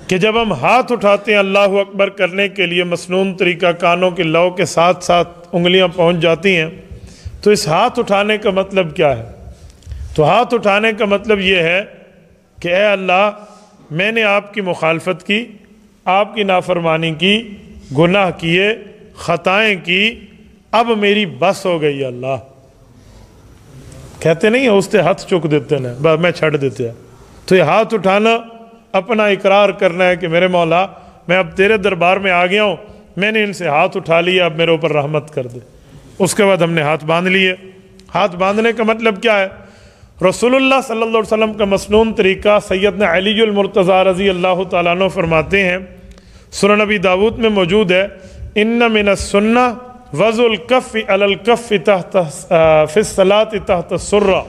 کہ جب ہم ہاتھ اٹھاتے ہیں اللہ اکبر کرنے کے لیے مسنون طریقہ کانوں کے لو کے ساتھ ساتھ انگلیاں پہنچ جاتی ہیں، تو اس ہاتھ اٹھانے کا مطلب کیا ہے؟ تو ہاتھ اٹھانے کا مطلب یہ ہے کہ اے اللہ، میں نے آپ کی مخالفت کی، آپ کی نافرمانی کی، گناہ کیے، خطائیں کی، اب میری بس ہو گئی اللہ۔ کہتے نہیں ہیں اس سے ہاتھ چک دیتے ہیں، بس میں چھڑ دیتے ہیں۔ تو یہ ہاتھ اٹھانا اپنا اقرار کرنا ہے کہ میرے مولا، میں اب تیرے دربار میں آ گیا ہوں، میں نے ان سے ہاتھ اٹھا لیا، اب میرے اوپر رحمت کر دے۔ اس کے بعد ہم نے ہاتھ باندھ لیے۔ ہاتھ باندھنے کا مطلب کیا ہے؟ رسول اللہ صلی اللہ علیہ وسلم کا مسنون طریقہ سیدنا علی المرتضیٰ رضی اللہ تعالیٰ عنہ فرماتے ہیں، سنن نبی داود میں موجود ہے، ان من السنہ وضع الکف علی الکف فی الصلاۃ تحت السرہ۔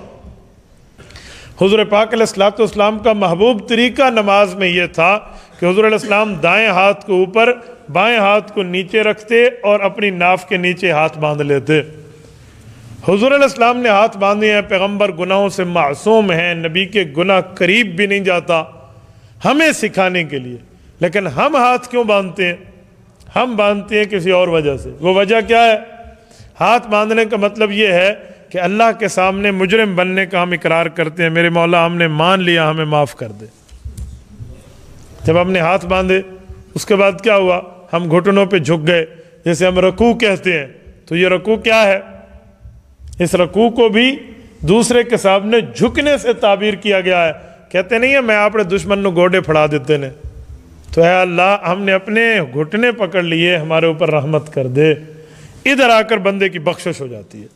حضور پاک علیہ الصلوۃ والسلام کا محبوب طریقہ نماز میں یہ تھا کہ حضور علیہ السلام دائیں ہاتھ کو اوپر، بائیں ہاتھ کو نیچے رکھتے اور اپنی ناف کے نیچے ہاتھ باندھ لیتے۔ حضور علیہ السلام نے ہاتھ باندھے ہیں، پیغمبر گناہوں سے معصوم ہیں، نبی کے گناہ قریب بھی نہیں جاتا، ہمیں سکھانے کے لیے۔ لیکن ہم ہاتھ کیوں باندھتے ہیں؟ ہم باندھتے ہیں کسی اور وجہ سے۔ وہ وجہ کیا ہے؟ ہاتھ باندھنے کا مطلب یہ ہے کہ اللہ کے سامنے مجرم بننے کا ہم اقرار کرتے ہیں، میرے مولا ہم نے مان لیا، ہمیں معاف کر دے۔ جب ہم نے ہاتھ باندھے، اس کے بعد کیا ہوا؟ ہم گھٹنوں پہ جھک گئے، جیسے ہم رکوع کہتے ہیں۔ تو یہ رکوع کیا ہے؟ اس رکوع کو بھی دوسرے کے سامنے جھکنے سے تعبیر کیا گیا ہے۔ کہتے نہیں ہیں میں اپنے دشمن نو گوڑے پھڑا دیتے نے۔ تو اے اللہ، ہم نے اپنے گھٹنے پکڑ لیے، ہمارے اوپر رحمت کر دے۔ ادھر آ کر بندے کی بخشش ہو جاتی ہے۔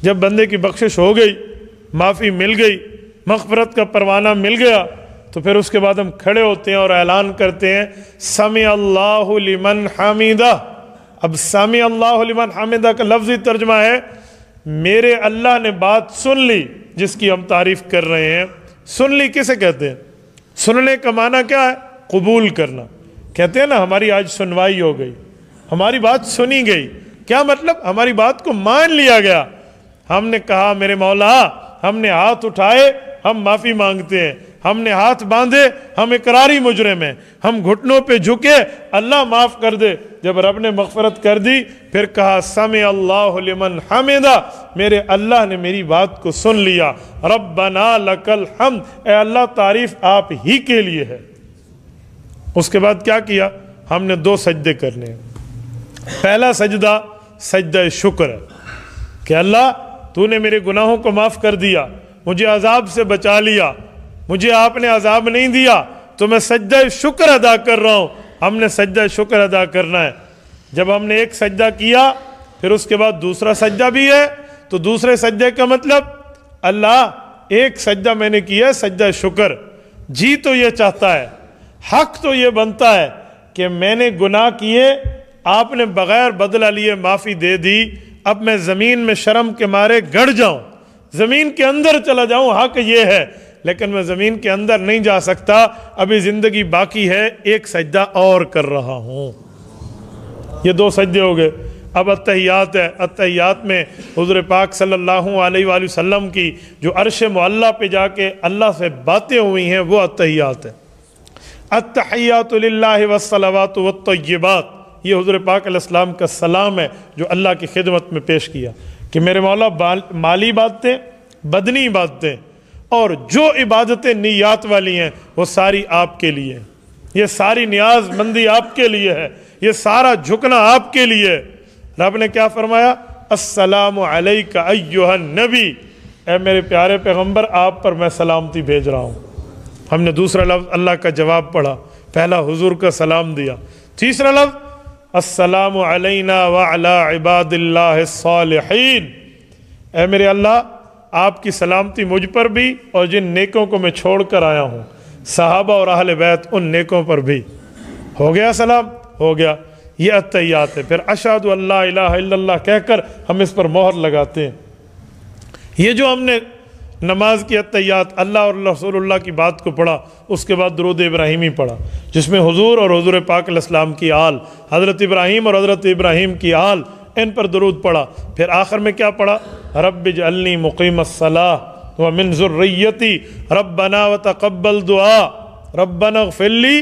جب بندے کی بخشش ہو گئی، معافی مل گئی، مغفرت کا پروانہ مل گیا، تو پھر اس کے بعد ہم کھڑے ہوتے ہیں اور اعلان کرتے ہیں سمع اللہ لمن حمیدہ۔ اب سمع اللہ لمن حمیدہ کا لفظی ترجمہ ہے میرے اللہ نے بات سن لی جس کی ہم تعریف کر رہے ہیں۔ سن لی کسے کہتے ہیں؟ سننے کا معنی کیا ہے؟ قبول کرنا۔ کہتے ہیں نا ہماری آج سنوائی ہو گئی، ہماری بات سنی گئی۔ کیا مطلب؟ ہماری بات کو مان لیا گیا۔ ہم نے کہا میرے مولا، ہم نے ہاتھ اٹھائے، ہم معافی مانگتے ہیں۔ ہم نے ہاتھ باندھے، ہم اقراری مجرم ہیں۔ ہم گھٹنوں پہ جھکے، اللہ معاف کر دے۔ جب رب نے مغفرت کر دی، پھر کہا سمع اللہ لمن حمدہ، میرے اللہ نے میری بات کو سن لیا۔ ربنا لک الحمد، اے اللہ تعریف آپ ہی کے لیے ہے۔ اس کے بعد کیا کیا؟ ہم نے 2 سجدے کرنے ہیں۔ پہلا سجدہ سجدہ شکر ہے کہ اللہ تو نے میرے گناہوں کو معاف کر دیا، مجھے عذاب سے بچا لیا، مجھے آپ نے عذاب نہیں دیا، تو میں سجدہ شکر ادا کر رہا ہوں۔ ہم نے سجدہ شکر ادا کرنا ہے۔ جب ہم نے ایک سجدہ کیا، پھر اس کے بعد دوسرا سجدہ بھی ہے۔ تو دوسرے سجدے کا مطلب اللہ ایک سجدہ میں نے کیا سجدہ شکر، جی تو یہ چاہتا ہے، حق تو یہ بنتا ہے کہ میں نے گناہ کیے، آپ نے بغیر بدلہ لیے معافی دے دی، اب میں زمین میں شرم کے مارے گڑ جاؤں، زمین کے اندر چلا جاؤں، حق یہ ہے، لیکن میں زمین کے اندر نہیں جا سکتا، ابھی زندگی باقی ہے، ایک سجدہ اور کر رہا ہوں۔ یہ 2 سجدے ہو گئے۔ اب اتحیات ہے۔ اتحیات میں حضور پاک صلی اللہ علیہ وآلہ وسلم کی جو عرش معلیٰ پہ جا کے اللہ سے باتیں ہوئی ہیں، وہ اتحیات ہے۔ التحیات للہ والصلوات والطیبات، یہ حضور پاک علیہ السلام کا سلام ہے جو اللہ کی خدمت میں پیش کیا کہ میرے مولا مالی عبادتیں، بدنی عبادتیں اور جو عبادتیں نیات والی ہیں وہ ساری آپ کے لیے، یہ ساری نیاز مندی آپ کے لیے ہے، یہ سارا جھکنا آپ کے لیے۔ رب نے کیا فرمایا؟ السلام علیک ایھا النبی، اے میرے پیارے پیغمبر آپ پر میں سلامتی بھیج رہا ہوں۔ ہم نے دوسرا لفظ اللہ کا جواب پڑھا، پہلا حضور کا سلام دیا، تیسرا لفظ السلام علینا وعلی عباد اللہ الصالحین، اے میرے اللہ آپ کی سلامتی مجھ پر بھی اور جن نیکوں کو میں چھوڑ کر آیا ہوں، صحابہ اور اہل بیت ان نیکوں پر بھی۔ ہو گیا سلام؟ ہو گیا۔ یہ اتحیات ہے۔ پھر اشہد ان لا الہ الا اللہ کہہ کر ہم اس پر مہر لگاتے ہیں۔ یہ جو ہم نے نماز کی اتحیات، اللہ اور رسول اللہ کی بات کو پڑھا، اس کے بعد درود ابراہیمی پڑھا جس میں حضور اور حضور پاک علیہ السلام کی آل، حضرت ابراہیم اور حضرت ابراہیم کی آل، ان پر درود پڑھا۔ پھر آخر میں کیا پڑھا؟ رب اجعلنی مقیم الصلاۃ ومن ذریتی ربنا وتقبل دعا ربنا اغفر لی